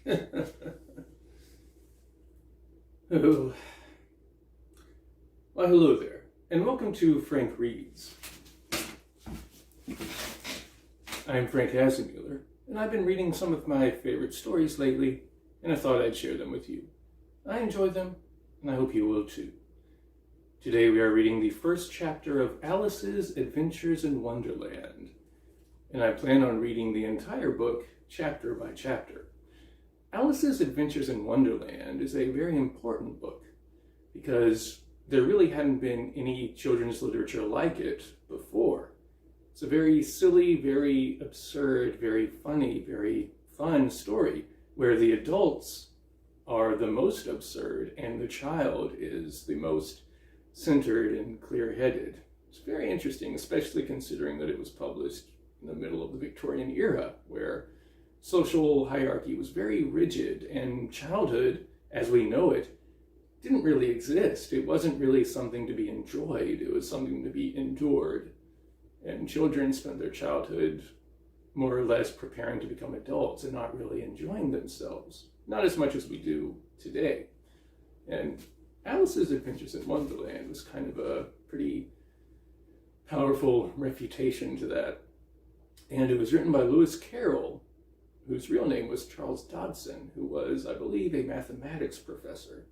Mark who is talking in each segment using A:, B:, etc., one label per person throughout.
A: Oh, well, hello there, and welcome to Frank Reads. I'm Frank Hasemuller, and I've been reading some of my favorite stories lately, and I thought I'd share them with you. I enjoy them, and I hope you will too. Today we are reading the first chapter of Alice's Adventures in Wonderland, and I plan on reading the entire book chapter by chapter. Alice's Adventures in Wonderland is a very important book because there really hadn't been any children's literature like it before. It's a very silly, very absurd, very funny, very fun story where the adults are the most absurd and the child is the most centered and clear-headed. It's very interesting, especially considering that it was published in the middle of the Victorian era where social hierarchy was very rigid and childhood, as we know it, didn't really exist. It wasn't really something to be enjoyed. It was something to be endured. And children spent their childhood more or less preparing to become adults and not really enjoying themselves. Not as much as we do today. And Alice's Adventures in Wonderland was kind of a pretty powerful refutation to that. And it was written by Lewis Carroll, whose real name was Charles Dodson, who was, I believe, a mathematics professor.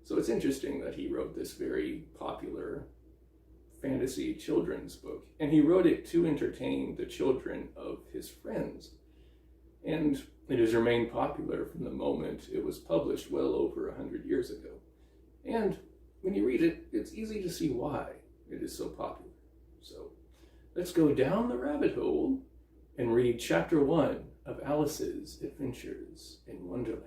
A: So it's interesting that he wrote this very popular fantasy children's book, and he wrote it to entertain the children of his friends. And it has remained popular from the moment it was published well over 100 years ago. And when you read it, it's easy to see why it is so popular. So let's go down the rabbit hole and read chapter 1 of Alice's Adventures in Wonderland.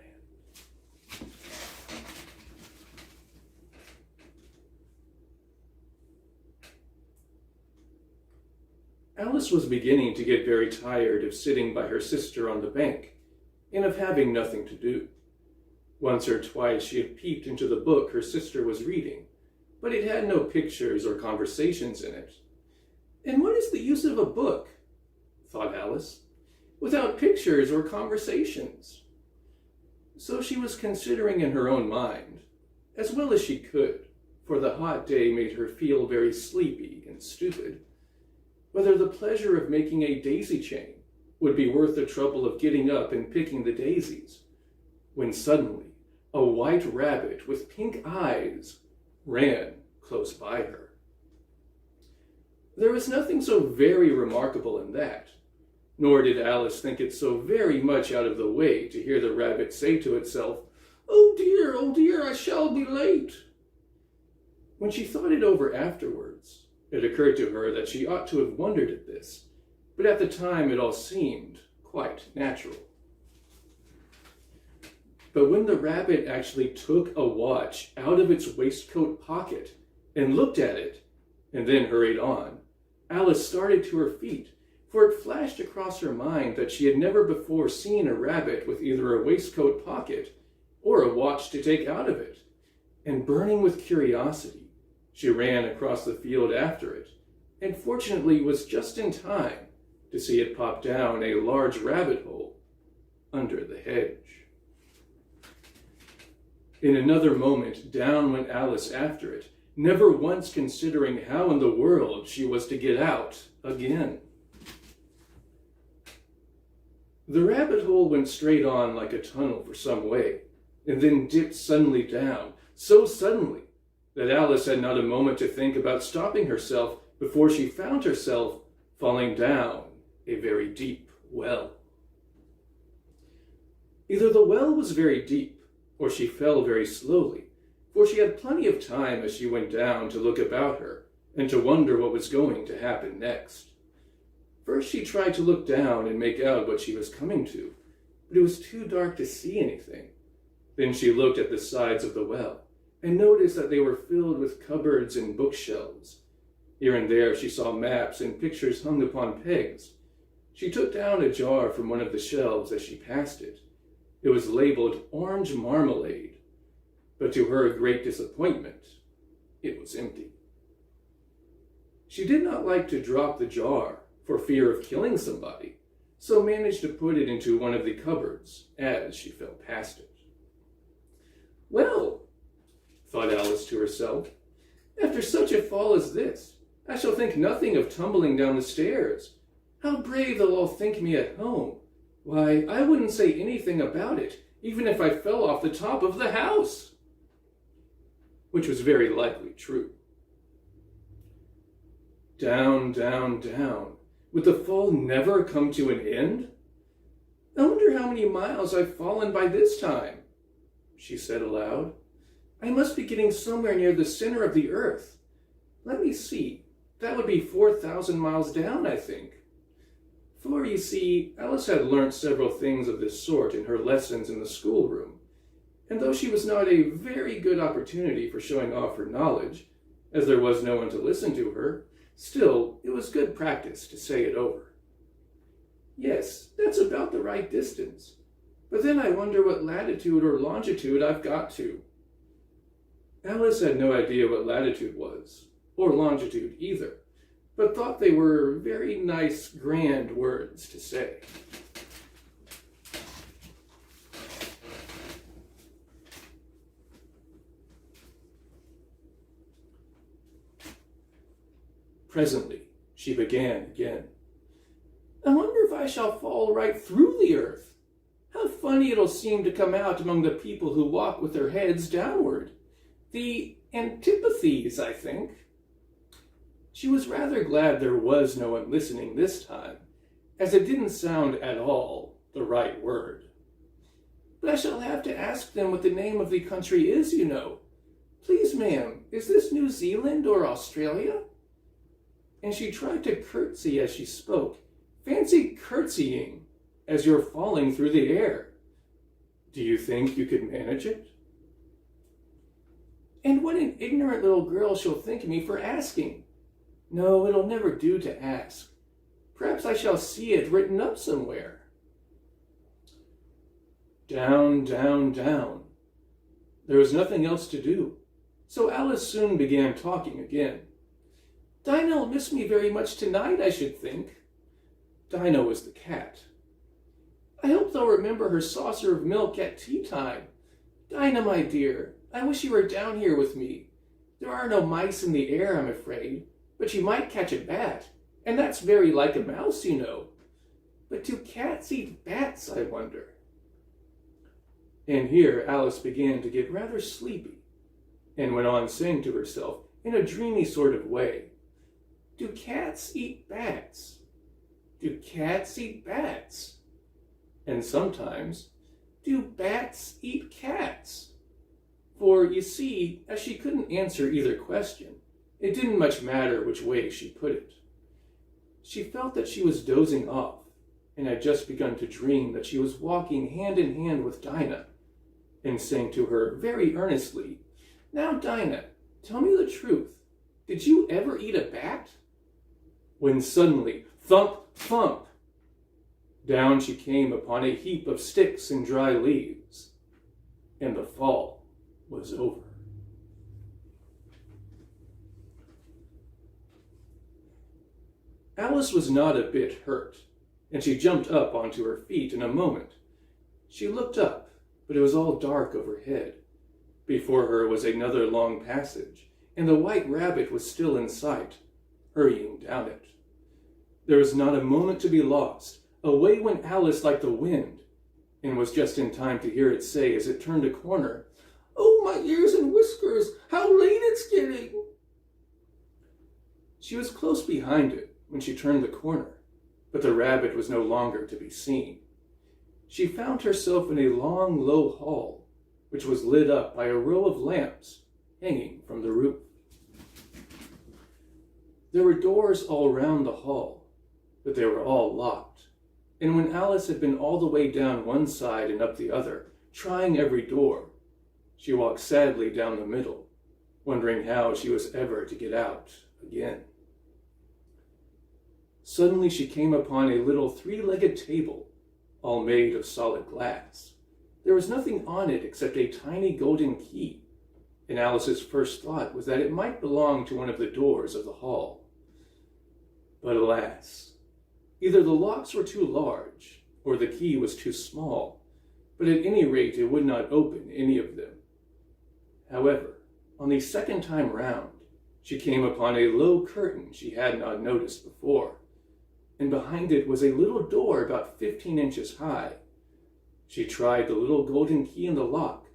A: Alice was beginning to get very tired of sitting by her sister on the bank and of having nothing to do. Once or twice she had peeped into the book her sister was reading, but it had no pictures or conversations in it. And what is the use of a book, thought Alice, without pictures or conversations? So she was considering in her own mind, as well as she could, for the hot day made her feel very sleepy and stupid, whether the pleasure of making a daisy chain would be worth the trouble of getting up and picking the daisies, when suddenly a white rabbit with pink eyes ran close by her. There was nothing so very remarkable in that, nor did Alice think it so very much out of the way to hear the rabbit say to itself, oh dear, I shall be late." When she thought it over afterwards, it occurred to her that she ought to have wondered at this, but at the time it all seemed quite natural. But when the rabbit actually took a watch out of its waistcoat pocket and looked at it, and then hurried on, Alice started to her feet, for it flashed across her mind that she had never before seen a rabbit with either a waistcoat pocket or a watch to take out of it, and burning with curiosity, she ran across the field after it, and fortunately was just in time to see it pop down a large rabbit hole under the hedge. In another moment, down went Alice after it, never once considering how in the world she was to get out again. The rabbit hole went straight on like a tunnel for some way, and then dipped suddenly down, so suddenly that Alice had not a moment to think about stopping herself before she found herself falling down a very deep well. Either the well was very deep, or she fell very slowly, for she had plenty of time as she went down to look about her and to wonder what was going to happen next. First she tried to look down and make out what she was coming to, but it was too dark to see anything. Then she looked at the sides of the well, and noticed that they were filled with cupboards and bookshelves. Here and there she saw maps and pictures hung upon pegs. She took down a jar from one of the shelves as she passed it. It was labeled orange marmalade, but to her great disappointment, it was empty. She did not like to drop the jar for fear of killing somebody, so managed to put it into one of the cupboards as she fell past it. Well, thought Alice to herself, after such a fall as this, I shall think nothing of tumbling down the stairs. How brave they'll all think me at home. Why, I wouldn't say anything about it, even if I fell off the top of the house. Which was very likely true. Down, down, down. Would the fall never come to an end? I wonder how many miles I've fallen by this time, she said aloud. I must be getting somewhere near the center of the earth. Let me see. That would be 4,000 miles down, I think. For, you see, Alice had learnt several things of this sort in her lessons in the schoolroom, and though she was not a very good opportunity for showing off her knowledge, as there was no one to listen to her, still, it was good practice to say it over. Yes, that's about the right distance, but then I wonder what latitude or longitude I've got to. Alice had no idea what latitude was, or longitude either, but thought they were very nice, grand words to say. Presently, she began again. I wonder if I shall fall right through the earth. How funny it'll seem to come out among the people who walk with their heads downward. The antipathies, I think. She was rather glad there was no one listening this time, as it didn't sound at all the right word. But I shall have to ask them what the name of the country is, you know. Please, ma'am, is this New Zealand or Australia? And she tried to curtsy as she spoke. Fancy curtsying as you're falling through the air. Do you think you could manage it? And what an ignorant little girl she'll think me for asking. No, it'll never do to ask. Perhaps I shall see it written up somewhere. Down, down, down. There was nothing else to do, so Alice soon began talking again. Dinah'll miss me very much tonight, I should think. Dinah was the cat. I hope they'll remember her saucer of milk at tea time. Dinah, my dear, I wish you were down here with me. There are no mice in the air, I'm afraid, but you might catch a bat, and that's very like a mouse, you know. But do cats eat bats, I wonder? And here Alice began to get rather sleepy, and went on saying to herself in a dreamy sort of way, do cats eat bats? Do cats eat bats? And sometimes, do bats eat cats? For, you see, as she couldn't answer either question, it didn't much matter which way she put it. She felt that she was dozing off, and had just begun to dream that she was walking hand in hand with Dinah, and saying to her very earnestly, Now, Dinah, tell me the truth. Did you ever eat a bat? When suddenly, thump, thump, down she came upon a heap of sticks and dry leaves, and the fall was over. Alice was not a bit hurt, and she jumped up onto her feet in a moment. She looked up, but it was all dark overhead. Before her was another long passage, and the white rabbit was still in sight, hurrying down it. There was not a moment to be lost. Away went Alice like the wind, and was just in time to hear it say as it turned a corner, Oh, my ears and whiskers, how late it's getting! She was close behind it when she turned the corner, but the rabbit was no longer to be seen. She found herself in a long, low hall, which was lit up by a row of lamps hanging from the roof. There were doors all round the hall, but they were all locked, and when Alice had been all the way down one side and up the other, trying every door, she walked sadly down the middle, wondering how she was ever to get out again. Suddenly she came upon a little three-legged table, all made of solid glass. There was nothing on it except a tiny golden key, and Alice's first thought was that it might belong to one of the doors of the hall. But alas, Either the locks were too large, or the key was too small, but at any rate it would not open any of them. However, on the second time round, she came upon a low curtain she had not noticed before, and behind it was a little door about 15 inches high. She tried the little golden key in the lock,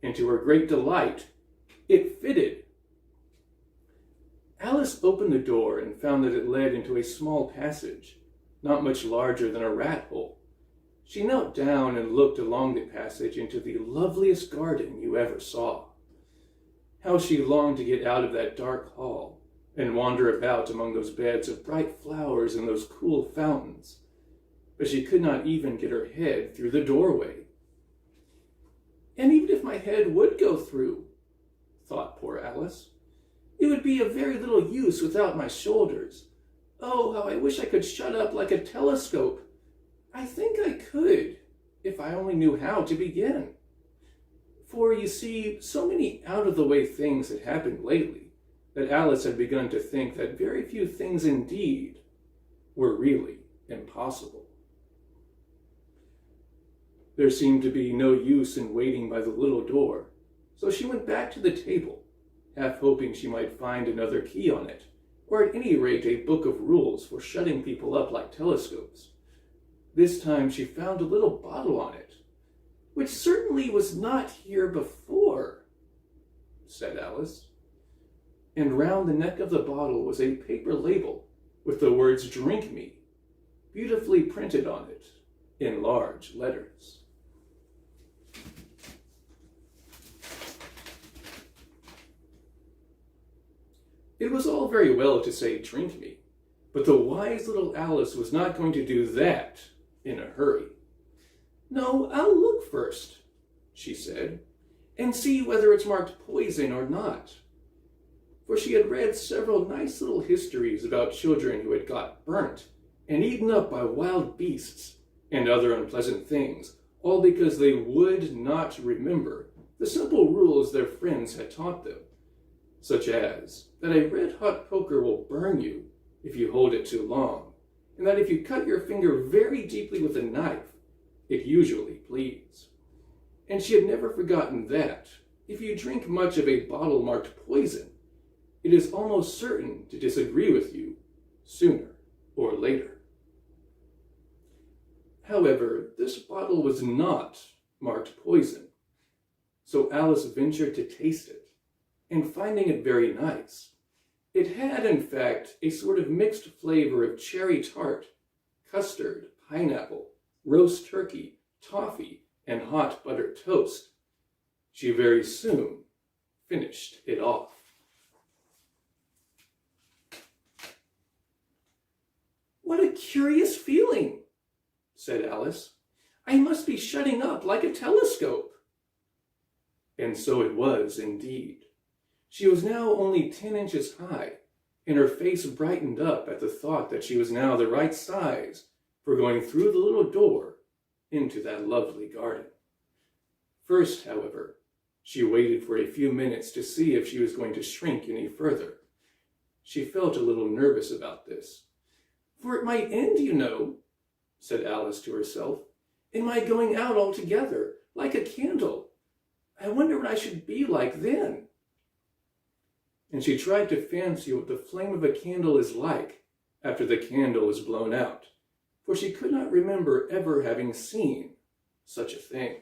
A: and to her great delight, it fitted. Alice opened the door and found that it led into a small passage, not much larger than a rat hole. She knelt down and looked along the passage into the loveliest garden you ever saw. How she longed to get out of that dark hall and wander about among those beds of bright flowers and those cool fountains. But she could not even get her head through the doorway. And even if my head would go through, thought poor Alice, it would be of very little use without my shoulders. Oh, how I wish I could shut up like a telescope. I think I could, if I only knew how to begin. For, you see, so many out-of-the-way things had happened lately that Alice had begun to think that very few things indeed were really impossible. There seemed to be no use in waiting by the little door, so she went back to the table, half hoping she might find another key on it, or at any rate a book of rules for shutting people up like telescopes. This time she found a little bottle on it, which certainly was not here before, said Alice. And round the neck of the bottle was a paper label with the words "Drink Me" beautifully printed on it in large letters. It was all very well to say "drink me," but the wise little Alice was not going to do that in a hurry. "No, I'll look first," she said, "and see whether it's marked poison or not." For she had read several nice little histories about children who had got burnt and eaten up by wild beasts and other unpleasant things, all because they would not remember the simple rules their friends had taught them, such as that a red-hot poker will burn you if you hold it too long, and that if you cut your finger very deeply with a knife, it usually bleeds. And she had never forgotten that, if you drink much of a bottle marked poison, it is almost certain to disagree with you sooner or later. However, this bottle was not marked poison, so Alice ventured to taste it, and finding it very nice, it had, in fact, a sort of mixed flavor of cherry tart, custard, pineapple, roast turkey, toffee, and hot buttered toast. She very soon finished it off. "What a curious feeling," said Alice. "I must be shutting up like a telescope." And so it was indeed. She was now only 10 inches high, and her face brightened up at the thought that she was now the right size for going through the little door into that lovely garden. First, however, she waited for a few minutes to see if she was going to shrink any further. She felt a little nervous about this. "For it might end, you know," said Alice to herself, "in my going out altogether, like a candle. I wonder what I should be like then." And she tried to fancy what the flame of a candle is like after the candle is blown out, for she could not remember ever having seen such a thing.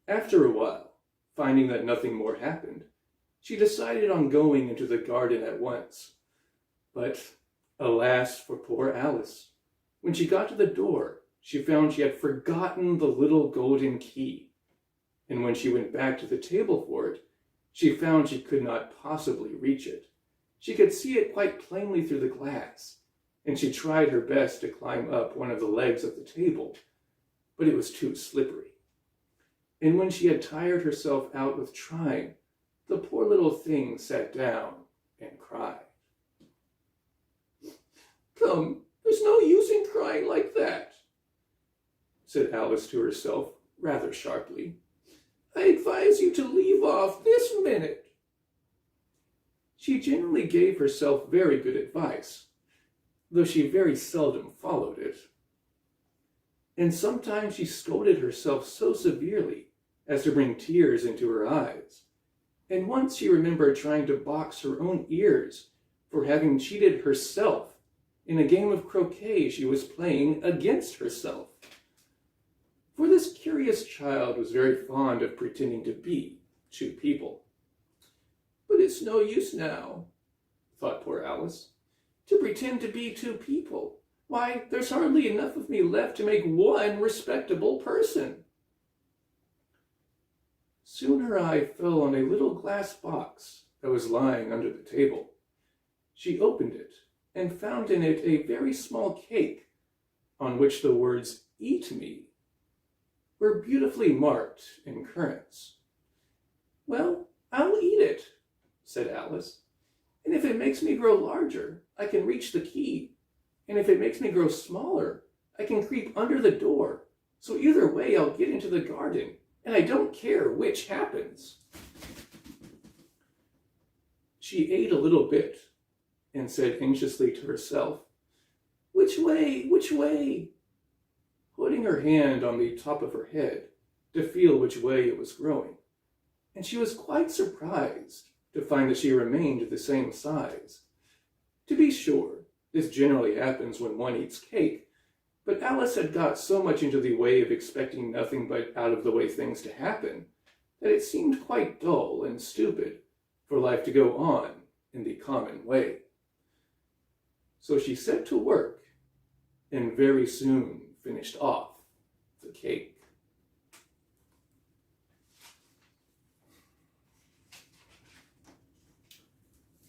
A: After a while, finding that nothing more happened, she decided on going into the garden at once. But alas for poor Alice! When she got to the door, she found she had forgotten the little golden key, and when she went back to the table for it, she found she could not possibly reach it. She could see it quite plainly through the glass, and she tried her best to climb up one of the legs of the table, but it was too slippery. And when she had tired herself out with trying, the poor little thing sat down and cried. "Come, there's no use in crying like that," said Alice to herself rather sharply. "I advise you to leave off this minute." She generally gave herself very good advice, though she very seldom followed it. And sometimes she scolded herself so severely as to bring tears into her eyes. And once she remembered trying to box her own ears for having cheated herself in a game of croquet she was playing against herself. For this curious child was very fond of pretending to be two people. But it's no use now, thought poor Alice, to pretend to be two people. Why, there's hardly enough of me left to make one respectable person. Soon her eye fell on a little glass box that was lying under the table. She opened it and found in it a very small cake on which the words "Eat me" were beautifully marked in currants. "Well, I'll eat it," said Alice, "and if it makes me grow larger, I can reach the key, and if it makes me grow smaller, I can creep under the door, so either way I'll get into the garden, and I don't care which happens." She ate a little bit and said anxiously to herself, "Which way, which way?" putting her hand on the top of her head to feel which way it was growing, and she was quite surprised to find that she remained the same size. To be sure, this generally happens when one eats cake, but Alice had got so much into the way of expecting nothing but out-of-the-way things to happen that it seemed quite dull and stupid for life to go on in the common way. So she set to work and very soon finished off the cake.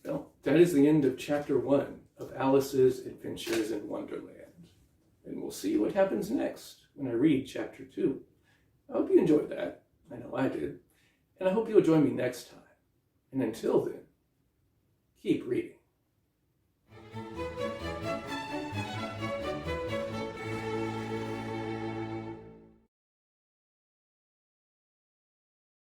A: Well, that is the end of chapter 1 of Alice's Adventures in Wonderland. And we'll see what happens next when I read chapter 2. I hope you enjoyed that. I know I did. And I hope you'll join me next time. And until then, keep reading.